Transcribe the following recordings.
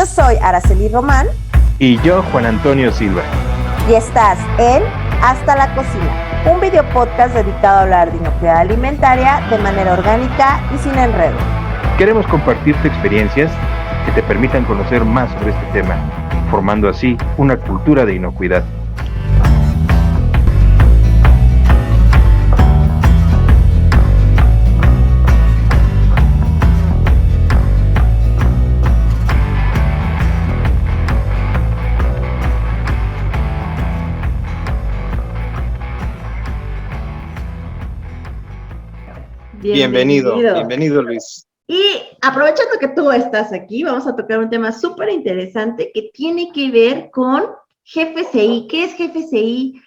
Yo soy Araceli Román. Y yo, Juan Antonio Silva. Y estás en Hasta la Cocina, un video podcast dedicado a hablar de inocuidad alimentaria de manera orgánica y sin enredo. Queremos compartirte experiencias que te permitan conocer más sobre este tema, formando así una cultura de inocuidad. Bienvenido Luis. Y aprovechando que tú estás aquí, vamos a tocar un tema súper interesante que tiene que ver con GFCI. ¿Qué es GFCI?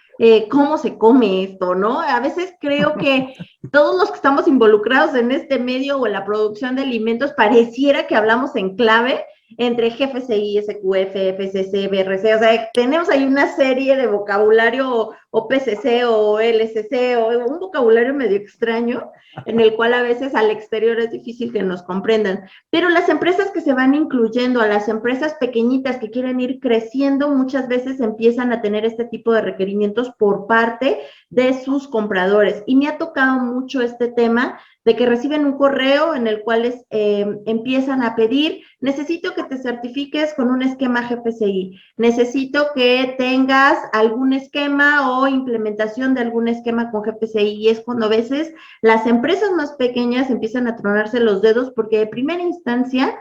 ¿Cómo se come esto, no? A veces creo que todos los que estamos involucrados en este medio o en la producción de alimentos pareciera que hablamos en clave entre GFCI, SQF, FCC, BRC, o sea, tenemos ahí una serie de vocabulario o PCC o LCC o un vocabulario medio extraño en el cual a veces al exterior es difícil que nos comprendan, pero las empresas que se van incluyendo, a las empresas pequeñitas que quieren ir creciendo, muchas veces empiezan a tener este tipo de requerimientos por parte de sus compradores, y me ha tocado mucho este tema de que reciben un correo en el cual empiezan a pedir: necesito que te certifiques con un esquema GFCI, necesito que tengas algún esquema o implementación de algún esquema con GFCI, y es cuando a veces las empresas más pequeñas empiezan a tronarse los dedos porque de primera instancia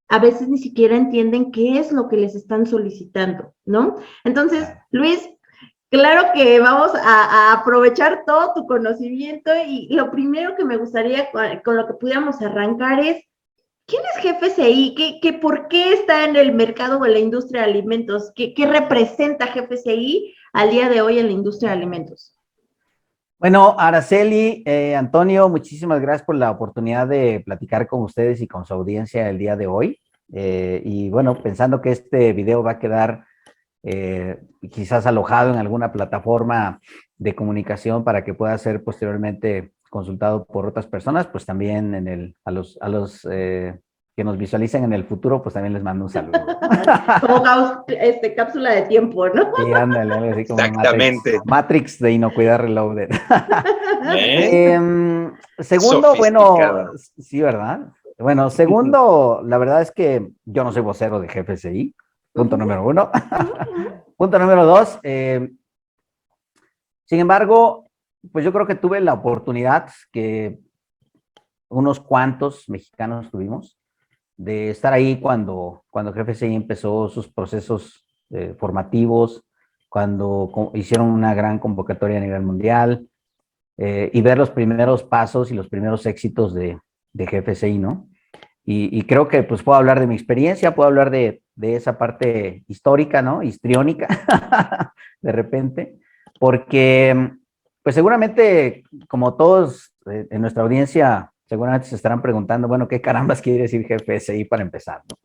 a veces ni siquiera entienden qué es lo que les están solicitando, ¿no? Entonces, Luis, claro que vamos a aprovechar todo tu conocimiento, y lo primero que me gustaría con lo que pudiéramos arrancar es: ¿quién es GFCI? ¿Por qué está en el mercado o en la industria de alimentos? ¿Qué representa GFCI al día de hoy en la industria de alimentos? Bueno, Araceli, Antonio, muchísimas gracias por la oportunidad de platicar con ustedes y con su audiencia el día de hoy. Y bueno, pensando que este video va a quedar quizás alojado en alguna plataforma de comunicación para que pueda ser posteriormente consultado por otras personas, pues también a los que nos visualicen en el futuro, pues también les mando un saludo. Como cápsula de tiempo, ¿no? Sí, ándale, así como Exactamente. Matrix de Inocuidad Reloaded. Segundo, bueno, sí, ¿verdad? Bueno, segundo, la verdad es que yo no soy vocero de GFCI, punto número uno. Punto número dos, sin embargo, pues yo creo que tuve la oportunidad que unos cuantos mexicanos tuvimos de estar ahí cuando GFCI empezó sus procesos formativos, cuando hicieron una gran convocatoria a nivel mundial, y ver los primeros pasos y los primeros éxitos de GFCI, ¿no? Y creo que pues puedo hablar de mi experiencia, puedo hablar de esa parte histórica, ¿no? Histriónica, de repente, porque pues seguramente, como todos en nuestra audiencia, seguramente se estarán preguntando, bueno, ¿qué carambas quiere decir GFCI para empezar, ¿no?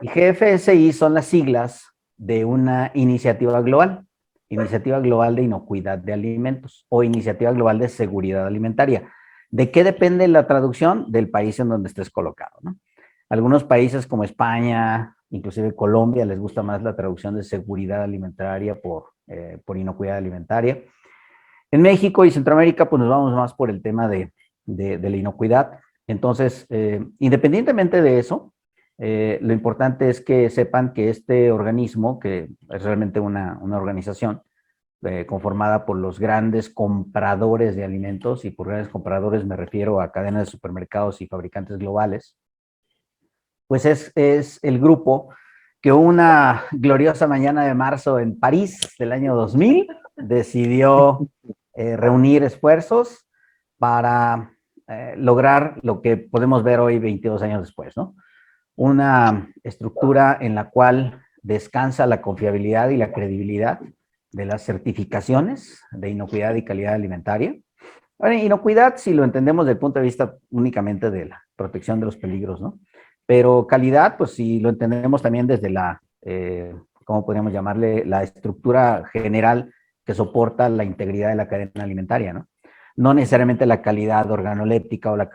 Y GFCI son las siglas de una iniciativa global de inocuidad de alimentos o iniciativa global de seguridad alimentaria. ¿De qué depende la traducción? Del país en donde estés colocado, ¿no? Algunos países como España, inclusive Colombia, les gusta más la traducción de seguridad alimentaria por inocuidad alimentaria. En México y Centroamérica, pues nos vamos más por el tema de la inocuidad. Entonces, independientemente de eso, lo importante es que sepan que este organismo, que es realmente una organización conformada por los grandes compradores de alimentos, y por grandes compradores me refiero a cadenas de supermercados y fabricantes globales, pues es el grupo que una gloriosa mañana de marzo en París del año 2000 decidió reunir esfuerzos para lograr lo que podemos ver hoy 22 años después, ¿no? Una estructura en la cual descansa la confiabilidad y la credibilidad de las certificaciones de inocuidad y calidad alimentaria. Bueno, inocuidad, si lo entendemos desde el punto de vista únicamente de la protección de los peligros, ¿no? Pero calidad, pues si lo entendemos también desde ¿cómo podríamos llamarle? La estructura general que soporta la integridad de la cadena alimentaria, ¿no? no necesariamente la calidad organoléptica o la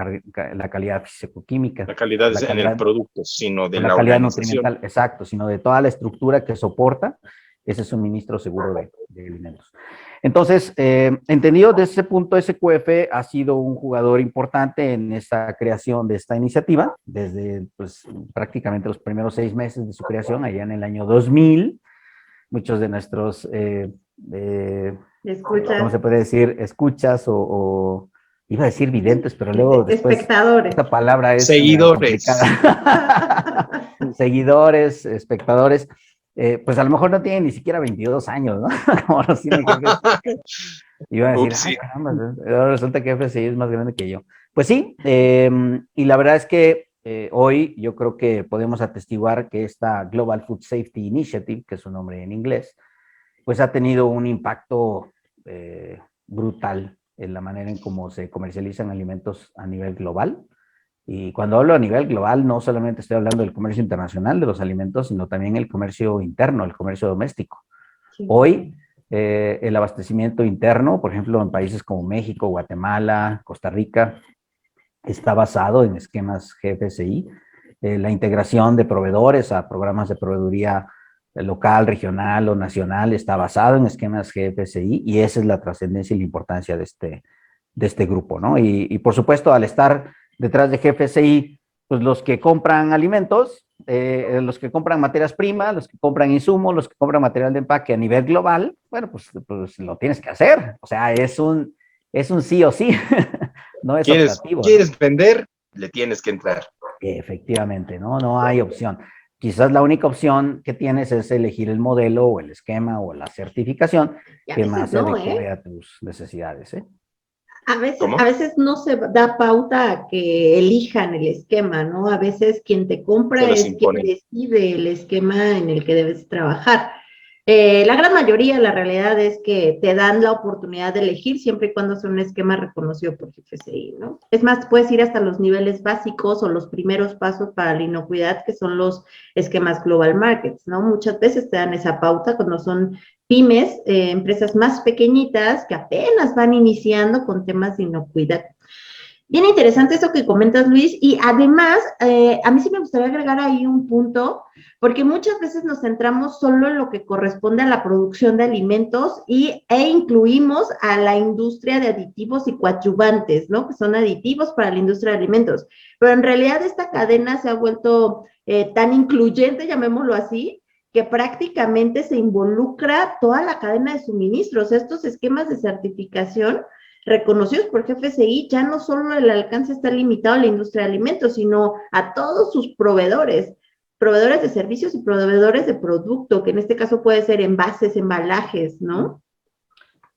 calidad físico-química. La calidad es en el producto, sino de la calidad organización. nutrimental, exacto, sino de toda la estructura que soporta ese suministro seguro de alimentos. Entonces, entendido desde ese punto, SQF ha sido un jugador importante en esta creación de esta iniciativa, desde pues, prácticamente los primeros 6 meses de su creación, allá en el año 2000. Muchos de nuestros, ¿cómo se puede decir? Escuchas o iba a decir videntes, pero luego después espectadores. Esta palabra es seguidores. Complicada. Seguidores, espectadores, pues a lo mejor no tienen ni siquiera 22 años, ¿no? Como los tienen jefes. Iba a decir, ay, caramba, ahora resulta que FSI es más grande que yo. Pues sí, y la verdad es que hoy yo creo que podemos atestiguar que esta Global Food Safety Initiative, que es su nombre en inglés, pues ha tenido un impacto brutal en la manera en cómo se comercializan alimentos a nivel global. Y cuando hablo a nivel global, no solamente estoy hablando del comercio internacional de los alimentos, sino también el comercio interno, el comercio doméstico. Sí. Hoy, el abastecimiento interno, por ejemplo, en países como México, Guatemala, Costa Rica, está basado en esquemas GFSI. La integración de proveedores a programas de proveeduría local, regional o nacional está basado en esquemas GFSI, y esa es la trascendencia y la importancia de este grupo, ¿no? Y por supuesto, al estar detrás de GFSI, pues los que compran alimentos, los que compran materias primas, los que compran insumos, los que compran material de empaque a nivel global, bueno, pues lo tienes que hacer. O sea, es un sí o sí, no es optativo. ¿Quieres vender? Le tienes que entrar. Efectivamente, ¿no? No hay opción. Quizás la única opción que tienes es elegir el modelo o el esquema o la certificación que más se adecue a tus necesidades, ¿eh? A veces no se da pauta a que elijan el esquema, ¿no? A veces quien te compra es quien decide el esquema en el que debes trabajar. La gran mayoría, la realidad es que te dan la oportunidad de elegir siempre y cuando sea un esquema reconocido por GFSI, ¿no? Es más, puedes ir hasta los niveles básicos o los primeros pasos para la inocuidad, que son los esquemas Global Markets, ¿no? Muchas veces te dan esa pauta cuando son pymes, empresas más pequeñitas que apenas van iniciando con temas de inocuidad. Bien interesante eso que comentas, Luis, y además, a mí sí me gustaría agregar ahí un punto, porque muchas veces nos centramos solo en lo que corresponde a la producción de alimentos e incluimos a la industria de aditivos y coadyuvantes, ¿no? Que son aditivos para la industria de alimentos, pero en realidad esta cadena se ha vuelto tan incluyente, llamémoslo así, que prácticamente se involucra toda la cadena de suministros. Estos esquemas de certificación reconocidos por GFSI, ya no solo el alcance está limitado a la industria de alimentos, sino a todos sus proveedores de servicios y proveedores de producto, que en este caso puede ser envases, embalajes, ¿no?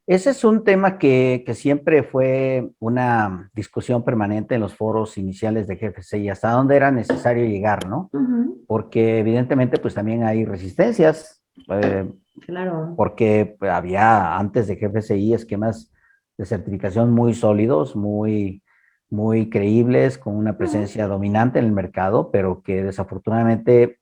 Ese es un tema que siempre fue una discusión permanente en los foros iniciales de GFSI, hasta dónde era necesario llegar, ¿no? Porque evidentemente pues también hay resistencias, claro. Porque había antes de GFSI esquemas de certificación muy sólidos, muy creíbles, con una presencia dominante en el mercado, pero que desafortunadamente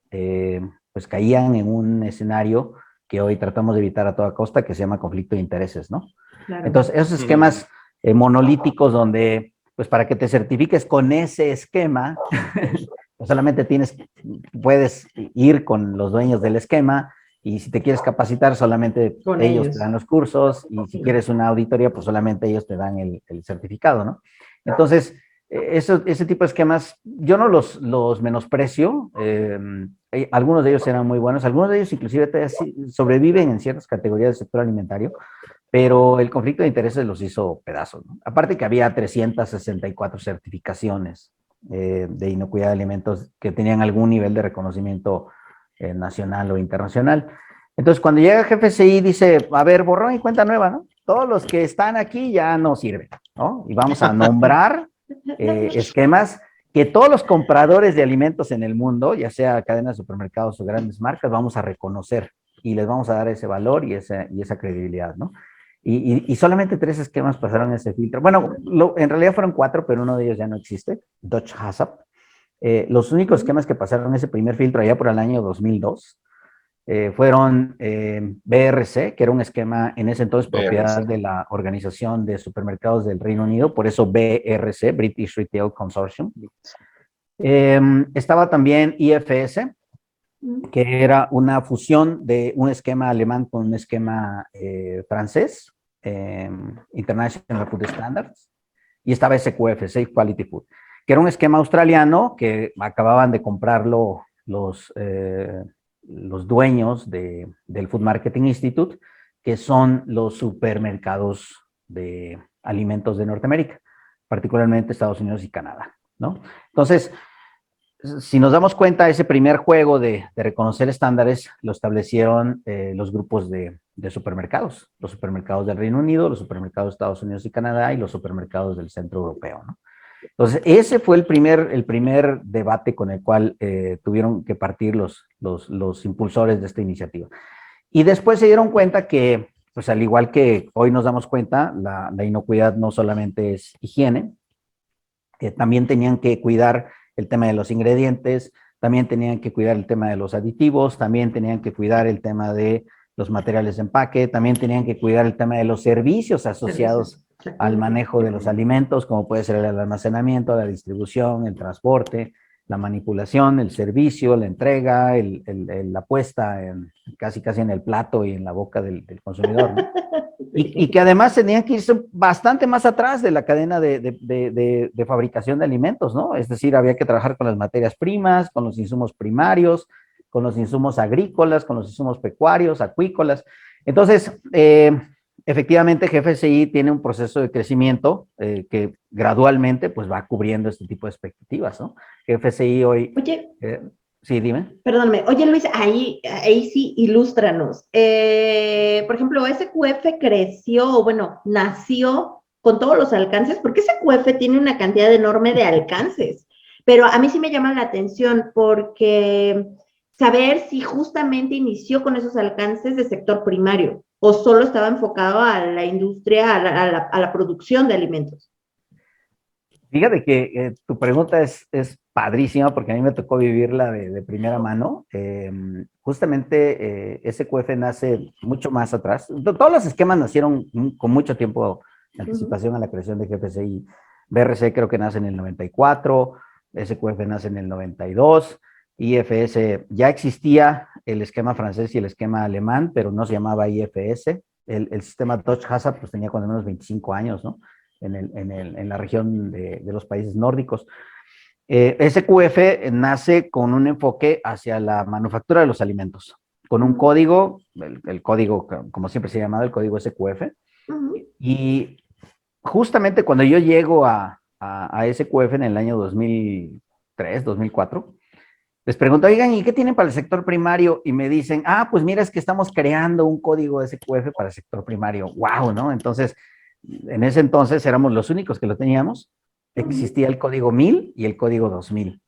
pues caían en un escenario que hoy tratamos de evitar a toda costa, que se llama conflicto de intereses, ¿no? Claro. Entonces, esos esquemas monolíticos donde, pues para que te certifiques con ese esquema, pues solamente puedes ir con los dueños del esquema, y si te quieres capacitar, solamente ellos te dan los cursos, y si quieres una auditoría, pues solamente ellos te dan el certificado, ¿no? Entonces, ese tipo de esquemas, yo no los menosprecio, algunos de ellos eran muy buenos, algunos de ellos inclusive sobreviven en ciertas categorías del sector alimentario, pero el conflicto de intereses los hizo pedazos, ¿no? Aparte que había 364 certificaciones de inocuidad de alimentos que tenían algún nivel de reconocimiento nacional o internacional. Entonces, cuando llega GFSI, dice, a ver, borrón y cuenta nueva, ¿no? Todos los que están aquí ya no sirven, ¿no? Y vamos a nombrar esquemas que todos los compradores de alimentos en el mundo, ya sea cadenas de supermercados o grandes marcas, vamos a reconocer y les vamos a dar ese valor y esa credibilidad, ¿no? Y solamente 3 esquemas pasaron ese filtro. Bueno, en realidad fueron 4, pero uno de ellos ya no existe, Dutch HACCP. Los únicos esquemas que pasaron ese primer filtro allá por el año 2002 fueron BRC, que era un esquema en ese entonces BRC. propiedad de la Organización de Supermercados del Reino Unido, por eso BRC, British Retail Consortium. Estaba también IFS, que era una fusión de un esquema alemán con un esquema francés, International Food Standards, y estaba SQF, Safe Quality Food, que era un esquema australiano que acababan de comprarlo los dueños del Food Marketing Institute, que son los supermercados de alimentos de Norteamérica, particularmente Estados Unidos y Canadá, ¿no? Entonces, si nos damos cuenta, ese primer juego de reconocer estándares lo establecieron los grupos de supermercados, los supermercados del Reino Unido, los supermercados de Estados Unidos y Canadá y los supermercados del centro europeo, ¿no? Entonces, ese fue el primer debate con el cual tuvieron que partir los impulsores de esta iniciativa. Y después se dieron cuenta que, pues al igual que hoy nos damos cuenta, la inocuidad no solamente es higiene, también tenían que cuidar el tema de los ingredientes, también tenían que cuidar el tema de los aditivos, también tenían que cuidar el tema de los materiales de empaque, también tenían que cuidar el tema de los servicios asociados al manejo de los alimentos, como puede ser el almacenamiento, la distribución, el transporte, la manipulación, el servicio, la entrega, la puesta casi en el plato y en la boca del consumidor, ¿no? Y que además tenían que irse bastante más atrás de la cadena de fabricación de alimentos, ¿no? Es decir, había que trabajar con las materias primas, con los insumos primarios, con los insumos agrícolas, con los insumos pecuarios, acuícolas. Entonces, efectivamente, GFSI tiene un proceso de crecimiento que gradualmente pues va cubriendo este tipo de expectativas, ¿no? GFSI hoy... Oye, sí, dime. Perdóname. Oye, Luis, ahí sí, ilústranos. Por ejemplo, SQF creció, bueno, nació con todos los alcances, porque SQF tiene una cantidad enorme de alcances, pero a mí sí me llama la atención porque saber si justamente inició con esos alcances de sector primario o solo estaba enfocado a la industria, a la producción de alimentos. Fíjate que tu pregunta es padrísima porque a mí me tocó vivirla de primera mano. Justamente SQF nace mucho más atrás. Todos los esquemas nacieron con mucho tiempo de anticipación a la creación de GFSI. BRC creo que nace en el 94, SQF nace en el 92, IFS ya existía el esquema francés y el esquema alemán, pero no se llamaba IFS. El sistema Dutch Hazard pues tenía cuando menos 25 años, ¿no? En la región de los países nórdicos. SQF nace con un enfoque hacia la manufactura de los alimentos, con un código, el código, como siempre se ha llamado, el código SQF. Y justamente cuando yo llego a SQF en el año 2003, 2004, les pregunto, oigan, ¿y qué tienen para el sector primario? Y me dicen, pues mira, es que estamos creando un código SQF para el sector primario. ¡Wow! ¿No? Entonces, en ese entonces éramos los únicos que lo teníamos. Existía el código 1000 y el código 2000.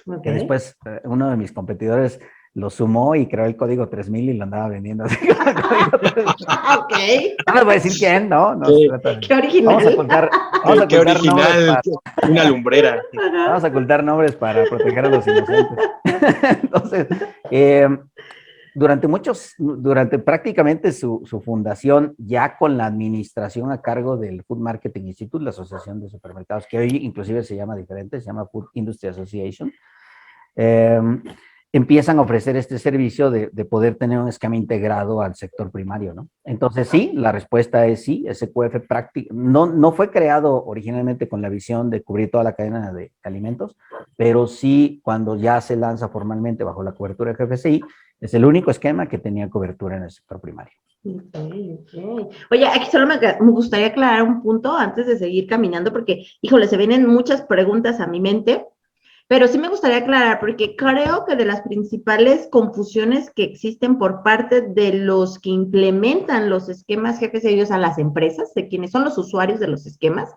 Okay. Que después uno de mis competidores lo sumó y creó el código 3000 y lo andaba vendiendo así. Ok. No les voy a decir quién, ¿no? Qué original. Vamos a ocultar qué original, una lumbrera. Vamos a ocultar nombres para proteger a los inocentes. Entonces, durante prácticamente su fundación, ya con la administración a cargo del Food Marketing Institute, la asociación de supermercados, que hoy inclusive se llama diferente, se llama Food Industry Association, empiezan a ofrecer este servicio de poder tener un esquema integrado al sector primario, ¿no? Entonces sí, la respuesta es sí, SQF no fue creado originalmente con la visión de cubrir toda la cadena de alimentos, pero sí cuando ya se lanza formalmente bajo la cobertura de GFSI, es el único esquema que tenía cobertura en el sector primario. Okay. Oye, aquí solo me gustaría aclarar un punto antes de seguir caminando, porque, híjole, se vienen muchas preguntas a mi mente. Pero sí me gustaría aclarar, porque creo que de las principales confusiones que existen por parte de los que implementan los esquemas GFSI a las empresas, de quienes son los usuarios de los esquemas,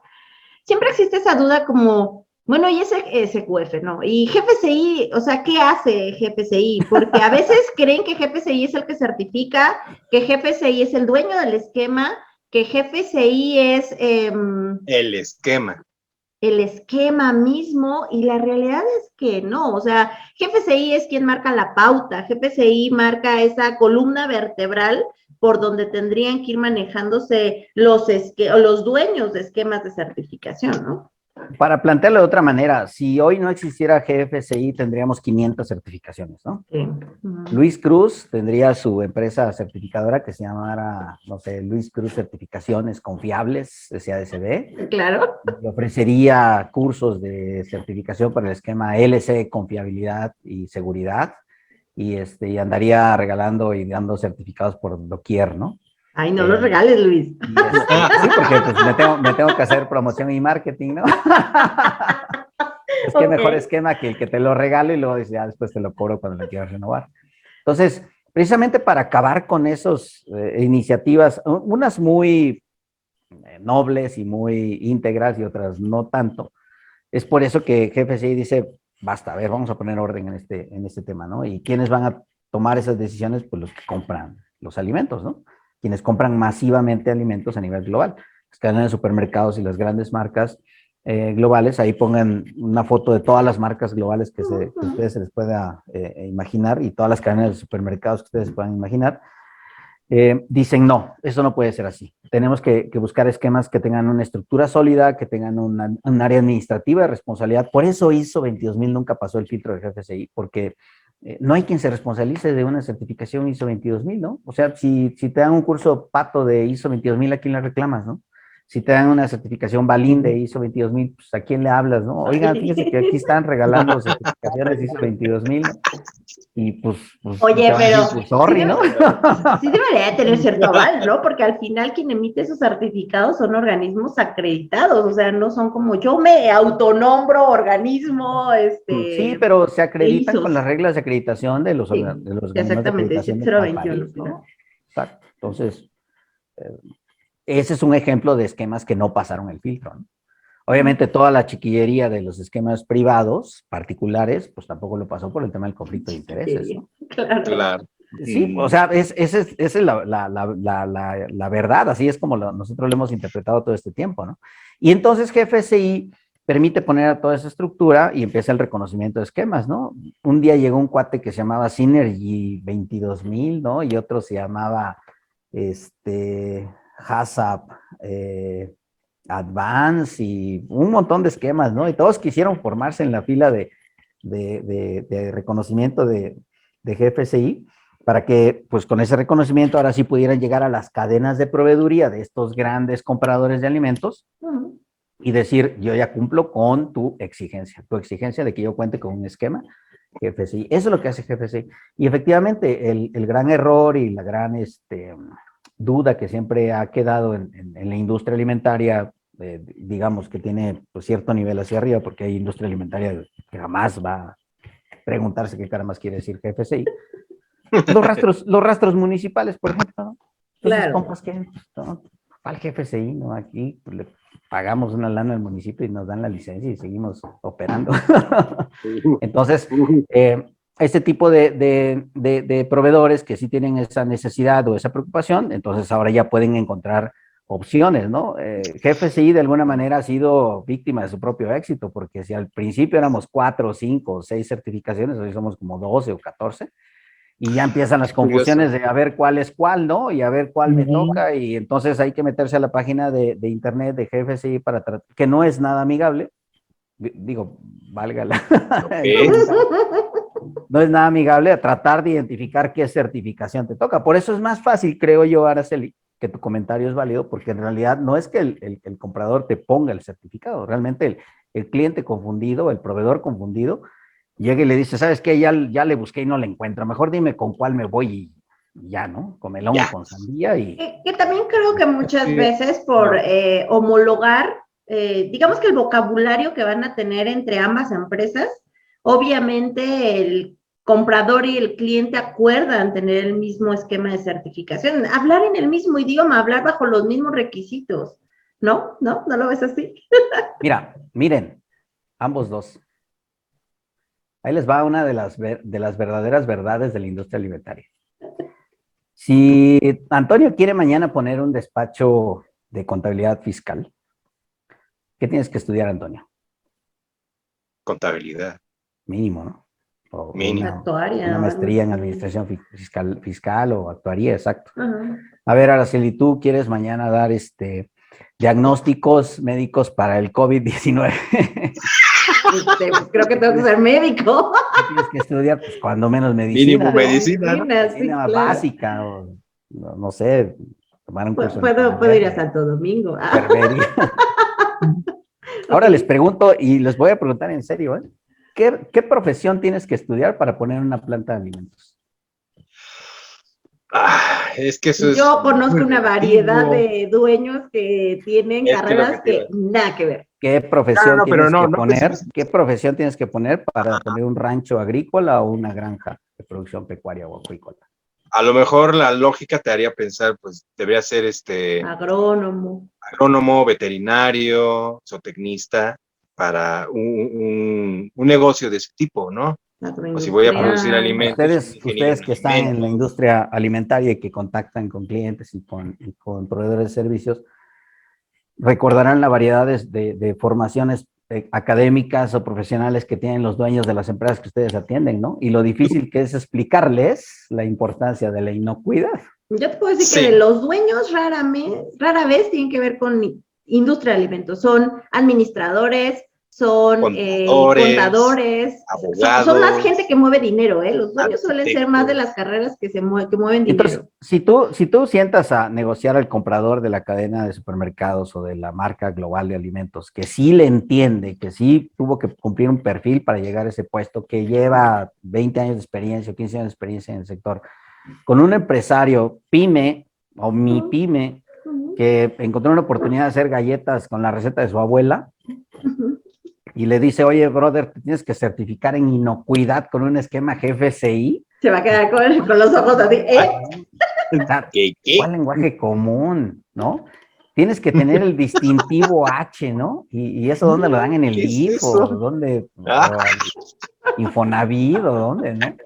siempre existe esa duda como, bueno, ¿y ese SQF, no? ¿Y GFSI, o sea, qué hace GFSI? Porque a veces creen que GFSI es el que certifica, que GFSI es el dueño del esquema, que GFSI es... el esquema. el esquema mismo, y la realidad es que no, o sea, GFCI es quien marca la pauta, GFCI marca esa columna vertebral por donde tendrían que ir manejándose los dueños de esquemas de certificación, ¿no? Para plantearlo de otra manera, si hoy no existiera GFCI, tendríamos 500 certificaciones, ¿no? Sí. Luis Cruz tendría su empresa certificadora que se llamara, no sé, Luis Cruz Certificaciones Confiables, SADCB. Claro. Y ofrecería cursos de certificación para el esquema LC, confiabilidad y seguridad. Y andaría regalando y dando certificados por doquier, ¿no? Ay, no los regales, Luis. Sí, porque pues, me tengo que hacer promoción y marketing, ¿no? Es que mejor esquema que el que te lo regalo y luego dice, ya después te lo cobro cuando lo quieras renovar. Entonces, precisamente para acabar con esas iniciativas, unas muy nobles y muy íntegras y otras no tanto, es por eso que GFCI dice, basta, a ver, vamos a poner orden en este tema, ¿no? ¿Y quiénes van a tomar esas decisiones? Pues los que compran los alimentos, ¿no? Quienes compran masivamente alimentos a nivel global. Las cadenas de supermercados y las grandes marcas globales, ahí pongan una foto de todas las marcas globales que ustedes se les pueda imaginar y todas las cadenas de supermercados que ustedes puedan imaginar. Dicen, no, eso no puede ser así. Tenemos que buscar esquemas que tengan una estructura sólida, que tengan un área administrativa de responsabilidad. Por eso ISO 22000 nunca pasó el filtro de GFCI, porque no hay quien se responsabilice de una certificación ISO 22000, ¿no? O sea, si te dan un curso pato de ISO 22000, ¿a quién le reclamas, no? Si te dan una certificación Balín de ISO 22000, pues ¿a quién le hablas, no? Oigan, fíjense que aquí están regalando certificaciones ISO 22000 y pues oye, pero pues, sorry, sí, ¿no? Sí debería de tener cierto aval, ¿no? Porque al final quien emite esos certificados son organismos acreditados, o sea, no son como yo me autonombro organismo, Sí, pero se acreditan ISOs. con las reglas de acreditación de los Sí, organismos de exactamente, acreditación de 021, país, ¿no? Exacto. Entonces, ese es un ejemplo de esquemas que no pasaron el filtro, ¿no? Obviamente toda la chiquillería de los esquemas privados, particulares, pues tampoco lo pasó por el tema del conflicto de intereses, ¿no? Claro. Sí, o sea, esa es la verdad, así es como nosotros lo hemos interpretado todo este tiempo, ¿no? Y entonces GFCI permite poner a toda esa estructura y empieza el reconocimiento de esquemas, ¿no? Un día llegó un cuate que se llamaba Synergy 22000, ¿no? Y otro se llamaba, HACCP, Advance y un montón de esquemas, ¿no? Y todos quisieron formarse en la fila de reconocimiento de GFCI para que, pues con ese reconocimiento, ahora sí pudieran llegar a las cadenas de proveeduría de estos grandes compradores de alimentos y decir, yo ya cumplo con tu exigencia de que yo cuente con un esquema GFCI. Eso es lo que hace GFCI. Y efectivamente, el gran error y la gran duda que siempre ha quedado en la industria alimentaria, digamos que tiene pues, cierto nivel hacia arriba, porque hay industria alimentaria que jamás va a preguntarse qué cara más quiere decir GFCI. Los rastros municipales, por ejemplo, ¿no? Entonces, Claro. compas, ¿qué? ¿No? Al GFCI, ¿no? Aquí pues, le pagamos una lana al municipio y nos dan la licencia y seguimos operando. Entonces, este tipo de proveedores que sí tienen esa necesidad o esa preocupación, entonces ahora ya pueden encontrar opciones, ¿no? GFCI de alguna manera ha sido víctima de su propio éxito, porque si al principio éramos 4, 5, 6 certificaciones, hoy somos como 12 o 14, y ya empiezan las confusiones de a ver cuál es cuál, ¿no? Y a ver cuál me toca, y entonces hay que meterse a la página de internet de GFCI para tratar, que no es nada amigable, digo, válgala. Okay. No es nada amigable a tratar de identificar qué certificación te toca. Por eso es más fácil, creo yo, Araceli, que tu comentario es válido, porque en realidad no es que el comprador te ponga el certificado, realmente el cliente confundido, el proveedor confundido, llega y le dice, ¿sabes qué? Ya le busqué y no le encuentro, mejor dime con cuál me voy y ya, ¿no? Con melón o con sandía y... Que también creo que muchas veces por homologar, digamos que el vocabulario que van a tener entre ambas empresas, obviamente el comprador y el cliente acuerdan tener el mismo esquema de certificación, hablar en el mismo idioma, hablar bajo los mismos requisitos, ¿no? ¿No? ¿No lo ves así? Mira, miren, ambos dos. Ahí les va una de las verdaderas verdades de la industria alimentaria. Si Antonio quiere mañana poner un despacho de contabilidad fiscal, ¿qué tienes que estudiar, Antonio? Contabilidad, mínimo, ¿no? O mínimo. Actuaria. una o algo maestría en así. administración fiscal o actuaría, exacto. Ajá. A ver, Araceli, ¿tú quieres mañana dar diagnósticos médicos para el COVID-19? Pues creo que tengo que ser médico. Tienes que estudiar, pues, cuando menos Mínimo medicina, ¿no? medicina, ¿no? Medicina, sí, Medicina claro. básica, o no sé, tomar un curso en Puedo ir a enfermería, Santo Domingo. enfermería. Ahora Ok. les pregunto, y les voy a preguntar en serio, ¿eh? ¿Qué profesión tienes que estudiar para poner una planta de alimentos? Es que eso es Yo conozco muy una variedad relativo. de dueños que tienen Es que lo que carreras te iba. que nada que ver. ¿Qué No, profesión no, pero tienes no, que no poner? ¿Qué profesión tienes que poner para poner un rancho agrícola o una granja de producción pecuaria o acuícola? a lo mejor la lógica te haría pensar, pues debería ser Agrónomo. agrónomo, veterinario, zootecnista para un negocio de ese tipo, ¿no? O si voy a producir Agroindustrial. alimentos, un ingeniero Ustedes en que están en la alimentos. industria alimentaria y que contactan con clientes y con proveedores de servicios, recordarán la variedad de formaciones académicas o profesionales que tienen los dueños de las empresas que ustedes atienden, ¿no? Y lo difícil que es explicarles la importancia de la inocuidad. Yo te puedo decir que de Sí, los dueños rara vez tienen que ver con industria de alimentos. Son administradores, son contadores, contadores, son más gente abogados, que mueve dinero, ¿eh? Los dueños suelen ser más de las arquitectos. carreras que mueven Entonces, dinero. si tú sientas a negociar al comprador de la cadena de supermercados o de la marca global de alimentos, que sí le entiende, que sí tuvo que cumplir un perfil para llegar a ese puesto, que lleva 20 años de experiencia o 15 años de experiencia en el sector, con un empresario pyme o mi pyme que encontró una oportunidad de hacer galletas con la receta de su abuela y le dice, oye, brother, te tienes que certificar en inocuidad con un esquema GFCI. Se va a quedar con los ojos así, ¿eh? O sea, ¿Qué? ¿cuál lenguaje común, no? Tienes que tener el distintivo H, ¿no? ¿Y eso dónde lo dan en el ¿Qué es DIF o eso? dónde, Ah, o al Infonavit o dónde, ¿no?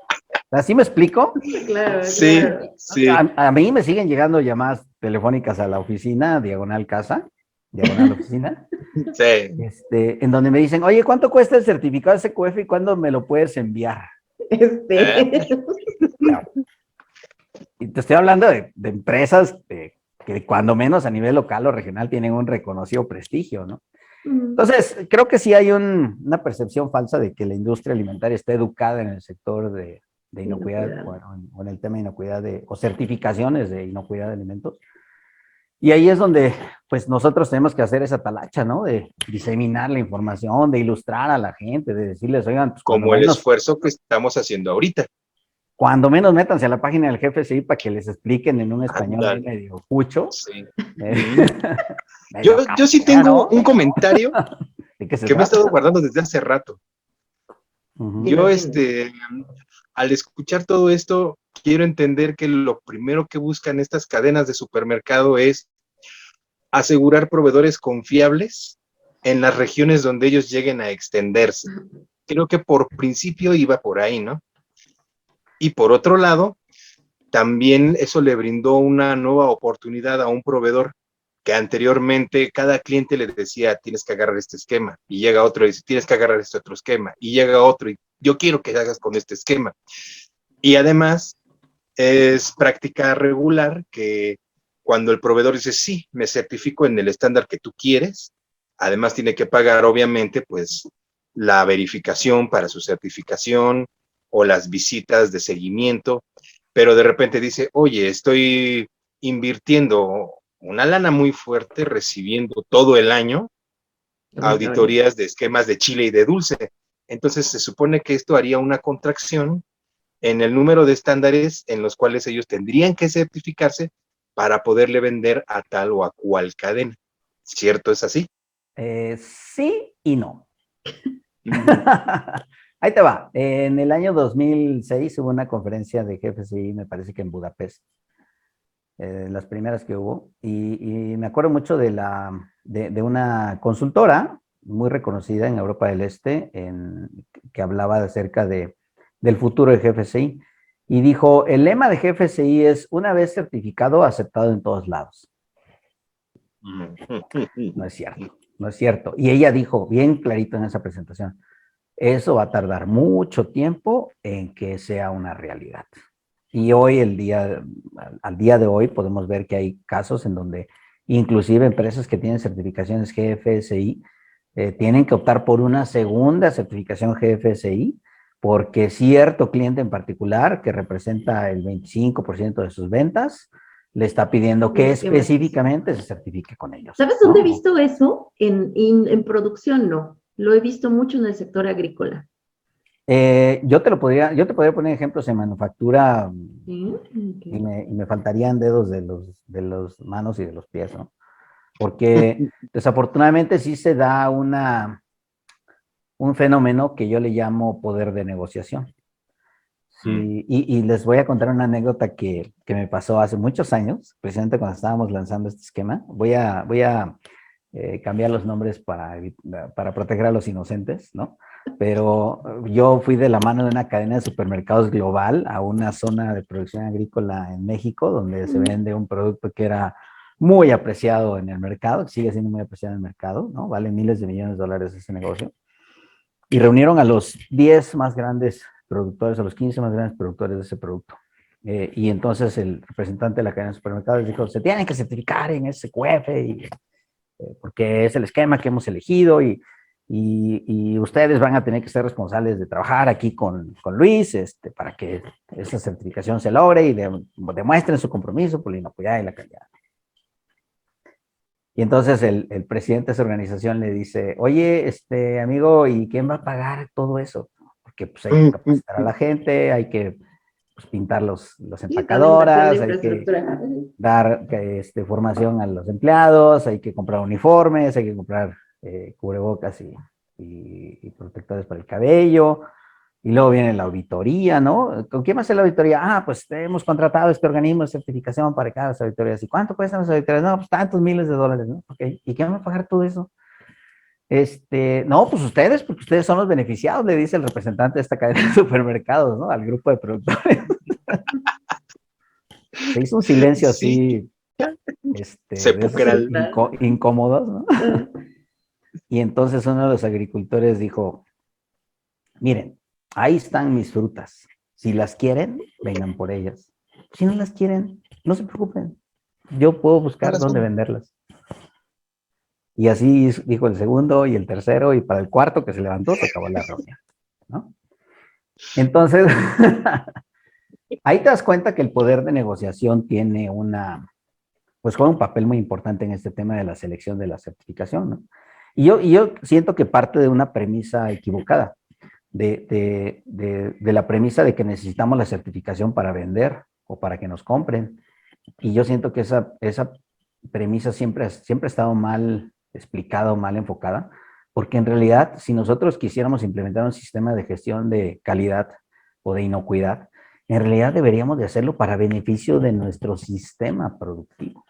¿Así me explico? Claro, sí, claro. sí. A mí me siguen llegando llamadas telefónicas a la oficina, diagonal casa, diagonal oficina, Sí. en donde me dicen, oye, ¿cuánto cuesta el certificado SQF y cuándo me lo puedes enviar? ¿Eh? Claro. Y te estoy hablando de empresas que cuando menos a nivel local o regional tienen un reconocido prestigio, ¿no? Entonces, creo que sí hay una percepción falsa de que la industria alimentaria está educada en el sector de inocuidad o en el tema de inocuidad o certificaciones de inocuidad de alimentos. Y ahí es donde, pues, nosotros tenemos que hacer esa talacha, ¿no? De diseminar la información, de ilustrar a la gente, de decirles, oigan, pues Como el esfuerzo que estamos haciendo ahorita. cuando menos métanse a la página del jefe sí para que les expliquen en un español ahí Ándale. medio pucho. Sí. Medio Yo sí tengo campero. un comentario ¿De qué se que me he trata? estado guardando desde hace rato. Yo, Dinos, dinos. al escuchar todo esto, quiero entender que lo primero que buscan estas cadenas de supermercado es asegurar proveedores confiables en las regiones donde ellos lleguen a extenderse. Creo que por principio iba por ahí, ¿no? Y por otro lado, también eso le brindó una nueva oportunidad a un proveedor que anteriormente cada cliente le decía, tienes que agarrar este esquema, y llega otro y dice, tienes que agarrar este otro esquema, y llega otro y yo quiero que hagas con este esquema. Y además es práctica regular que cuando el proveedor dice, sí, me certifico en el estándar que tú quieres, además tiene que pagar obviamente pues la verificación para su certificación o las visitas de seguimiento, pero de repente dice, oye, estoy invirtiendo una lana muy fuerte recibiendo todo el año auditorías de esquemas de chile y de dulce. Entonces se supone que esto haría una contracción en el número de estándares en los cuales ellos tendrían que certificarse para poderle vender a tal o a cual cadena. ¿Cierto es así? Sí y no. Ahí te va. En el año 2006 hubo una conferencia de GFCI, me parece que en Budapest, las primeras que hubo, y me acuerdo mucho de una consultora muy reconocida en Europa del Este, que hablaba acerca del futuro de GFCI, y dijo, el lema de GFCI es, una vez certificado, aceptado en todos lados. No es cierto, no es cierto. Y ella dijo, bien clarito en esa presentación, eso va a tardar mucho tiempo en que sea una realidad. Y hoy, al día de hoy, podemos ver que hay casos en donde inclusive empresas que tienen certificaciones GFSI tienen que optar por una segunda certificación GFSI porque cierto cliente en particular, que representa el 25% de sus ventas, le está pidiendo que específicamente se certifique con ellos. ¿Sabes dónde he visto eso? En producción, no. Lo he visto mucho en el sector agrícola. Yo te podría poner ejemplos en manufactura ¿Sí? Okay. y me faltarían dedos de los manos y de los pies, ¿no? Porque desafortunadamente sí se da un fenómeno que yo le llamo poder de negociación. Sí, y les voy a contar una anécdota que me pasó hace muchos años, precisamente cuando estábamos lanzando este esquema. Voy a cambiar los nombres para proteger a los inocentes, ¿no? Pero yo fui de la mano de una cadena de supermercados global a una zona de producción agrícola en México, donde se vende un producto que era muy apreciado en el mercado, que sigue siendo muy apreciado en el mercado, ¿no? Vale miles de millones de dólares ese negocio. Y reunieron a los 10 más grandes productores, a los 15 más grandes productores de ese producto. Y entonces el representante de la cadena de supermercados dijo, se tienen que certificar en SQF porque es el esquema que hemos elegido y ustedes van a tener que ser responsables de trabajar aquí con Luis para que esa certificación se logre y demuestren su compromiso por la inocuidad y la calidad. Y entonces el presidente de esa organización le dice, oye, amigo, ¿y quién va a pagar todo eso? Porque pues hay que capacitar a la gente, hay que pintar las empacadoras, hay que dar formación a los empleados, hay que comprar uniformes, hay que comprar cubrebocas y protectores para el cabello. Y luego viene la auditoría, ¿no? ¿Con quién va a hacer la auditoría? Ah, pues hemos contratado este organismo de certificación para cada las auditorías. ¿Y cuánto cuestan las auditorías? No, pues tantos miles de dólares, ¿no? Okay. ¿Y quién va a pagar todo eso? No, pues ustedes, porque ustedes son los beneficiados, le dice el representante de esta cadena de supermercados, ¿no? Al grupo de productores. Se hizo un silencio así, sepulcral, incómodos, ¿no? Y entonces uno de los agricultores dijo, miren, ahí están mis frutas. Si las quieren, vengan por ellas. Si no las quieren, no se preocupen. Yo puedo buscar dónde venderlas. Y así dijo el segundo y el tercero, y para el cuarto que se levantó, se acabó la reunión, ¿no? Entonces, ahí te das cuenta que el poder de negociación tiene pues juega un papel muy importante en este tema de la selección de la certificación, ¿no? Y yo siento que parte de una premisa equivocada, de la premisa de que necesitamos la certificación para vender o para que nos compren. Y yo siento que esa premisa siempre ha estado mal explicada o mal enfocada, porque en realidad, si nosotros quisiéramos implementar un sistema de gestión de calidad o de inocuidad, en realidad deberíamos de hacerlo para beneficio de nuestro sistema productivo,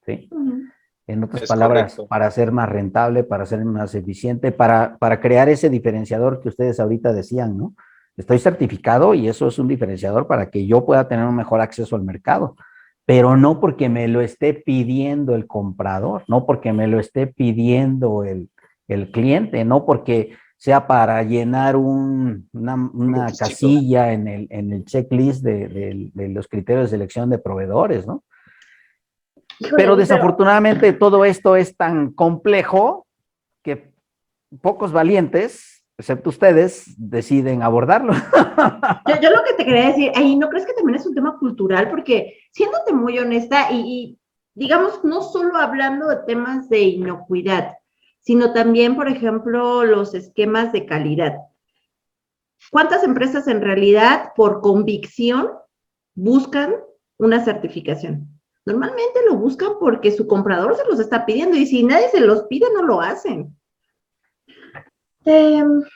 ¿sí? En otras palabras, correcto, para ser más rentable, para ser más eficiente, para crear ese diferenciador que ustedes ahorita decían, ¿no? Estoy certificado y eso es un diferenciador para que yo pueda tener un mejor acceso al mercado, pero no porque me lo esté pidiendo el comprador, no porque me lo esté pidiendo el cliente, no porque sea para llenar una casilla en el checklist de los criterios de selección de proveedores, ¿no? Pero desafortunadamente todo esto es tan complejo que pocos valientes, excepto ustedes, deciden abordarlo. Yo lo que te quería decir, ahí ¿no crees que también es un tema cultural? Porque siéndote muy honesta y digamos, no solo hablando de temas de inocuidad, sino también, por ejemplo, los esquemas de calidad. ¿Cuántas empresas en realidad, por convicción, buscan una certificación? Normalmente lo buscan porque su comprador se los está pidiendo y si nadie se los pide, no lo hacen.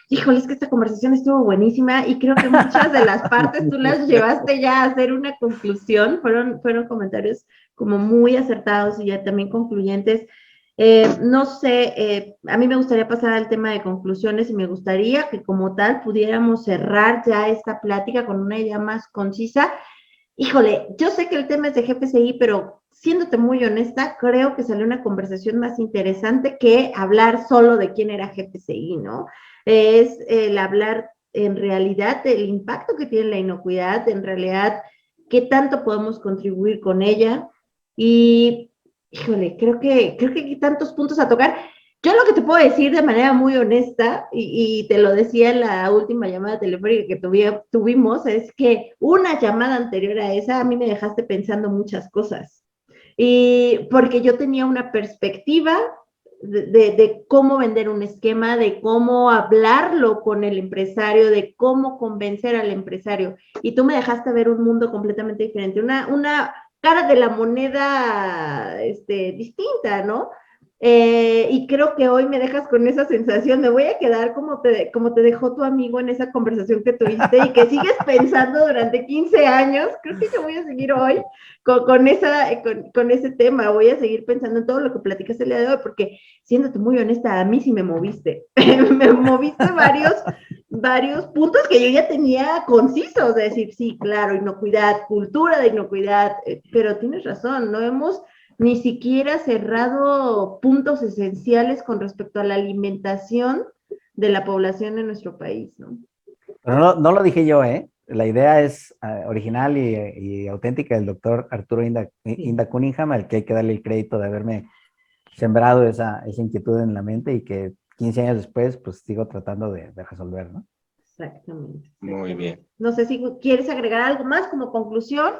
Híjole, es que esta conversación estuvo buenísima y creo que muchas de las partes tú las llevaste ya a hacer una conclusión. Fueron comentarios como muy acertados y ya también concluyentes. No sé, a mí me gustaría pasar al tema de conclusiones y me gustaría que como tal pudiéramos cerrar ya esta plática con una idea más concisa. Híjole, yo sé que el tema es de GFSI, pero siéndote muy honesta, creo que salió una conversación más interesante que hablar solo de quién era GFSI, ¿no? es el hablar en realidad del impacto que tiene la inocuidad, en realidad qué tanto podemos contribuir con ella. Y, híjole, creo que hay tantos puntos a tocar. Yo lo que te puedo decir de manera muy honesta, y te lo decía en la última llamada telefónica que tuvimos, es que una llamada anterior a esa a mí me dejaste pensando muchas cosas. Y porque yo tenía una perspectiva de cómo vender un esquema, de cómo hablarlo con el empresario, de cómo convencer al empresario. Y tú me dejaste ver un mundo completamente diferente, una cara de la moneda distinta, ¿no? Y creo que hoy me dejas con esa sensación, me voy a quedar como te dejó tu amigo en esa conversación que tuviste y que sigues pensando durante 15 años, creo que yo voy a seguir hoy con ese tema, voy a seguir pensando en todo lo que platicaste el día de hoy, porque siéndote muy honesta, a mí sí me moviste, me moviste varios puntos que yo ya tenía concisos, de decir, sí, claro, inocuidad, cultura de inocuidad, pero tienes razón, no hemos ni siquiera cerrado puntos esenciales con respecto a la alimentación de la población en nuestro país, ¿no? Pero no lo dije yo, ¿eh? La idea es original y auténtica del doctor Arturo Inda Cunningham, al que hay que darle el crédito de haberme sembrado esa inquietud en la mente y que 15 años después, pues sigo tratando de resolver, ¿no? Exactamente. Muy bien. No sé si quieres agregar algo más como conclusión.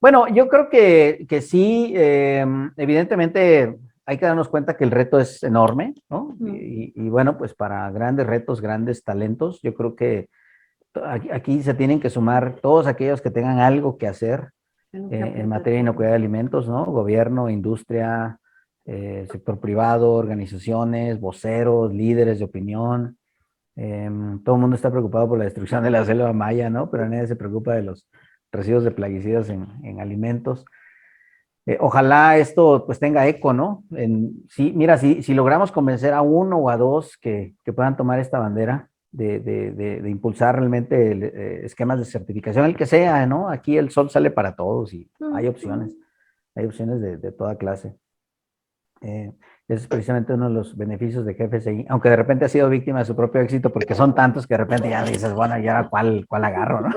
Bueno, yo creo que sí, evidentemente hay que darnos cuenta que el reto es enorme, ¿no? Y bueno, pues para grandes retos, grandes talentos, yo creo que aquí se tienen que sumar todos aquellos que tengan algo que hacer en materia de inocuidad de alimentos, ¿no? Gobierno, industria, sector privado, organizaciones, voceros, líderes de opinión. Todo el mundo está preocupado por la destrucción de la selva maya, ¿no? Pero nadie se preocupa de los residuos de plaguicidas en alimentos. Ojalá esto pues tenga eco, ¿no? Sí, mira, si logramos convencer a uno o a dos que puedan tomar esta bandera de impulsar realmente esquemas de certificación, el que sea, ¿no? Aquí el sol sale para todos y hay opciones de toda clase. Ese es precisamente uno de los beneficios de GFSI, aunque de repente ha sido víctima de su propio éxito porque son tantos que de repente ya dices, bueno, ¿ya cuál agarro, no?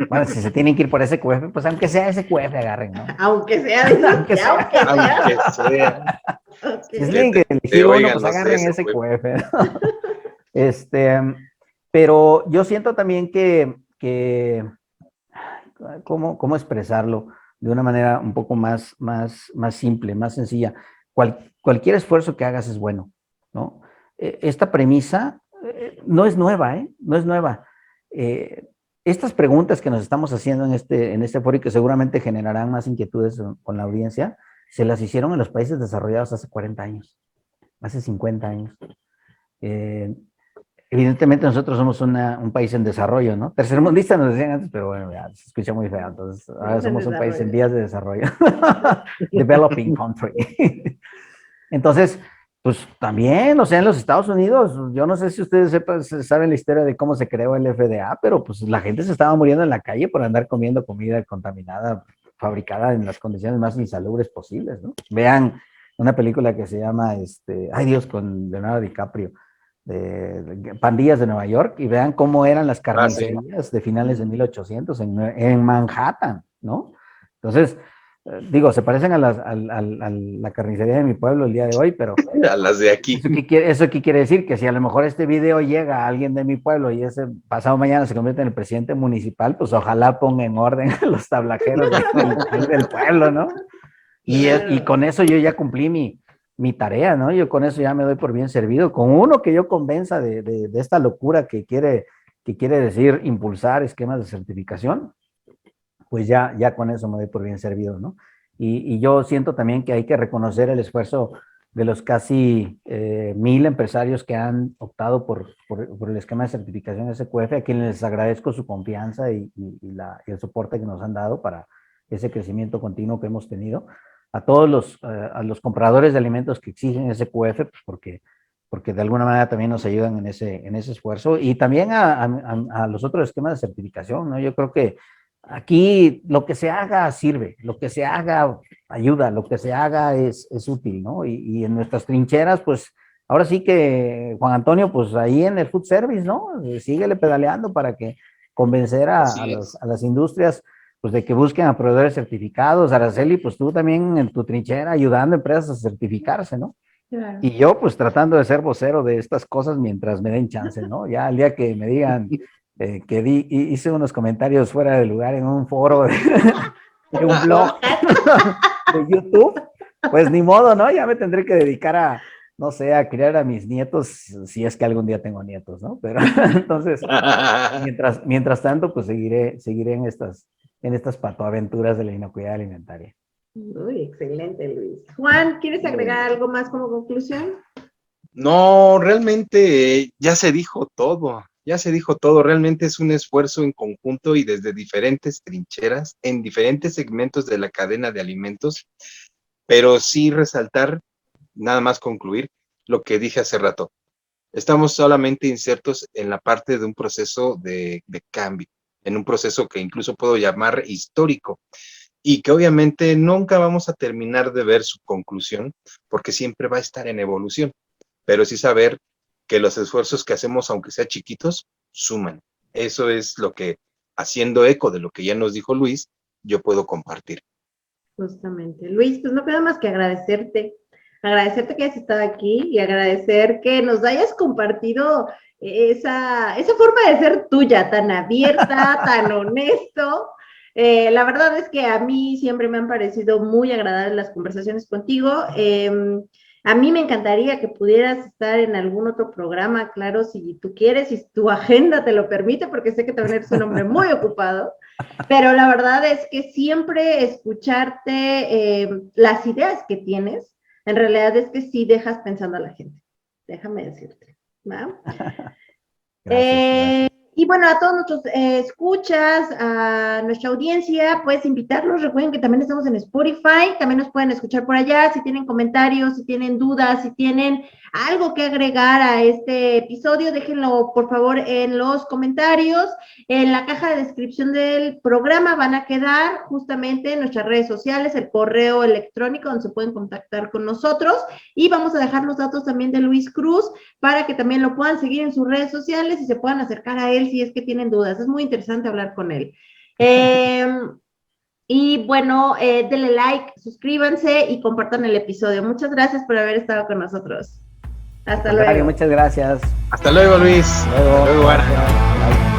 Bueno, si se tienen que ir por SQF, pues aunque sea SQF agarren, ¿no? Aunque sea. Aunque sea. Si se tienen que elegir uno, pues agarren SQF. Pero yo siento también que ¿cómo expresarlo de una manera un poco más simple, más sencilla? Cualquier esfuerzo que hagas es bueno, ¿no? Esta premisa no es nueva, ¿eh? No es nueva. Estas preguntas que nos estamos haciendo en este foro y que seguramente generarán más inquietudes con la audiencia, se las hicieron en los países desarrollados hace 40 años, hace 50 años. Evidentemente nosotros somos un país en desarrollo, ¿no? Tercermundista nos decían antes, pero bueno, ya se escucha muy feo. Entonces, ahora somos un país en vías de desarrollo. Developing country. Entonces, pues también, o sea, en los Estados Unidos, yo no sé si ustedes saben la historia de cómo se creó el FDA, pero pues la gente se estaba muriendo en la calle por andar comiendo comida contaminada, fabricada en las condiciones más insalubres posibles, ¿no? Vean una película que se llama, ay Dios, con Leonardo DiCaprio, de Pandillas de Nueva York, y vean cómo eran las carnicerías de finales de 1800 en Manhattan, ¿no? Entonces, digo, se parecen a la carnicería de mi pueblo el día de hoy, pero a las de aquí. ¿Eso qué quiere decir? Que si a lo mejor este video llega a alguien de mi pueblo y ese pasado mañana se convierte en el presidente municipal, pues ojalá ponga en orden a los tablajeros del pueblo, ¿no? Y con eso yo ya cumplí mi tarea, ¿no? Yo con eso ya me doy por bien servido. Con uno que yo convenza de esta locura que quiere decir impulsar esquemas de certificación, pues ya con eso me doy por bien servido, ¿no? Y yo siento también que hay que reconocer el esfuerzo de los casi 1000 empresarios que han optado por el esquema de certificación SQF, a quienes les agradezco su confianza y el soporte que nos han dado para ese crecimiento continuo que hemos tenido. A todos los compradores de alimentos que exigen SQF, pues porque de alguna manera también nos ayudan en ese esfuerzo, y también a los otros esquemas de certificación, ¿no? Yo creo que aquí lo que se haga sirve, lo que se haga ayuda, lo que se haga es útil, ¿no? Y en nuestras trincheras, pues ahora sí que Juan Antonio, pues ahí en el food service, ¿no? Síguele pedaleando para que convencer a las industrias, pues de que busquen a proveedores certificados. Araceli, pues tú también en tu trinchera ayudando a empresas a certificarse, ¿no? Claro. Y yo pues tratando de ser vocero de estas cosas mientras me den chance, ¿no? Ya el día que me digan que hice unos comentarios fuera de lugar en un foro de un blog de YouTube, pues ni modo, ¿no? Ya me tendré que dedicar a, no sé, a criar a mis nietos, si es que algún día tengo nietos, ¿no? Pero entonces, mientras tanto, pues seguiré en estas patoaventuras de la inocuidad alimentaria. Uy, excelente, Luis. Juan, ¿quieres agregar algo más como conclusión? No, realmente ya se dijo todo. Realmente es un esfuerzo en conjunto y desde diferentes trincheras, en diferentes segmentos de la cadena de alimentos, pero sí resaltar, nada más concluir lo que dije hace rato. Estamos solamente insertos en la parte de un proceso de cambio, en un proceso que incluso puedo llamar histórico, y que obviamente nunca vamos a terminar de ver su conclusión, porque siempre va a estar en evolución, pero sí saber que los esfuerzos que hacemos, aunque sean chiquitos, suman. Eso es lo que, haciendo eco de lo que ya nos dijo Luis, yo puedo compartir. Justamente. Luis, pues no queda más que agradecerte que hayas estado aquí y agradecer que nos hayas compartido esa forma de ser tuya, tan abierta, tan honesto. La verdad es que a mí siempre me han parecido muy agradables las conversaciones contigo. A mí me encantaría que pudieras estar en algún otro programa, claro, si tú quieres, si tu agenda te lo permite, porque sé que también eres un hombre muy ocupado, pero la verdad es que siempre escucharte las ideas que tienes, en realidad es que sí dejas pensando a la gente, déjame decirte, ¿va? Gracias. Y bueno, a todos nuestros escuchas, a nuestra audiencia, pues invitarlos. Recuerden que también estamos en Spotify, también nos pueden escuchar por allá. Si tienen comentarios, si tienen dudas, si tienen algo que agregar a este episodio, déjenlo por favor en los comentarios. En la caja de descripción del programa van a quedar justamente nuestras redes sociales, el correo electrónico donde se pueden contactar con nosotros, y vamos a dejar los datos también de Luis Cruz para que también lo puedan seguir en sus redes sociales y se puedan acercar a él si es que tienen dudas. Es muy interesante hablar con él. Y bueno, denle like, suscríbanse y compartan el episodio. Muchas gracias por haber estado con nosotros. Hasta luego. Muchas gracias. Hasta luego, Luis. Hasta luego. Ana.